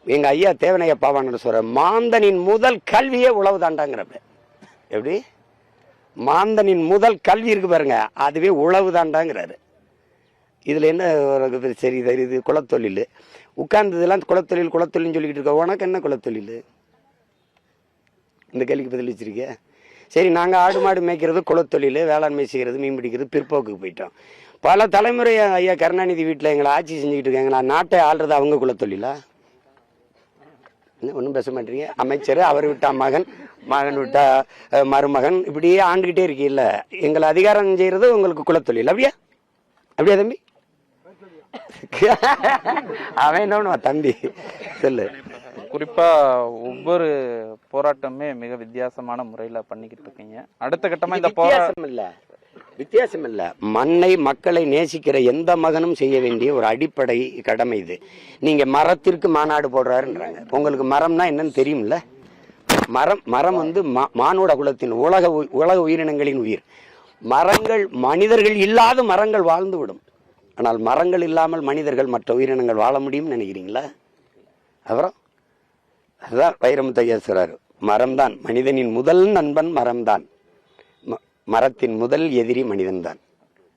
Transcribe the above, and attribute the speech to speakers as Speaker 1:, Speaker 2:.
Speaker 1: எங்க ஐயா தேவனைய பாவாணர் சொல்ற, மாந்தனின் முதல் கல்வியே உழவு தாண்டாங்கிறப்ப. எப்படி மாந்தனின் முதல் கல்வி இருக்கு பாருங்க, அதுவே உழவு தாண்டாங்கிறாரு. இதுல என்ன சரி தெரியுது? குலத்தொழில் உட்கார்ந்ததுலாம் குலத்தொழில் குலத்தொழில்னு சொல்லிக்கிட்டு இருக்க. உனக்கு என்ன குலத்தொழில்? இந்த கேள்விக்கு பதில் வச்சிருக்க. சரி, நாங்கள் ஆடு மாடு மேய்க்கிறது குலத்தொழில், வேளாண்மை செய்கிறது, மீன் பிடிக்கிறது, பிற்போக்குக்கு போயிட்டோம். பல தலைமுறை ஐயா கருணாநிதி வீட்டில் எங்களை ஆட்சி செஞ்சுக்கிட்டு இருக்காங்களா, நாட்டை ஆள்றது அவங்க குலத்தொழிலா? ஒன்றும் பேச மாட்டீங்க. அமைச்சர், அவர் விட்டா மகன், மகன் விட்டா மருமகன், இப்படியே ஆண்டுகிட்டே இருக்கீல்ல. எங்களை அதிகாரம் செய்யறது உங்களுக்கு குலத்தொழில். அப்படியா? அப்படியா தம்பி? அவன் என்ன தம்பி சொல்லு.
Speaker 2: குறிப்பா ஒவ்வொரு போராட்டமே மிக வித்தியாசமான முறையில பண்ணிக்கிட்டு இருக்கீங்க. அடுத்த கட்டமா இந்த
Speaker 1: வித்தியாசம் இல்ல, மண்ணை மக்களை நேசிக்கிற எந்த மகனும் செய்ய வேண்டிய ஒரு அடிப்படை கடமை இது. நீங்க மரத்திற்கு மாநாடு போடுறாருன்றாங்க. உங்களுக்கு மரம்னா என்னன்னு தெரியும்ல? மரம் வந்து மானுட குலத்தின் உலக உயிரினங்களின் உயிர். மரங்கள், மனிதர்கள் இல்லாத மரங்கள் வாழ்ந்து விடும். ஆனால் மரங்கள் இல்லாமல் மனிதர்கள் மற்ற உயிரினங்கள் வாழ முடியும்னு நினைக்கிறீங்களா? அப்புறம் அதுதான் வைரமுத்தையா சொல்றாரு, மரம்தான் மனிதனின் முதல் நண்பன், மரம்தான் மரத்தின் முதல் எதிரி மனிதன்தான்.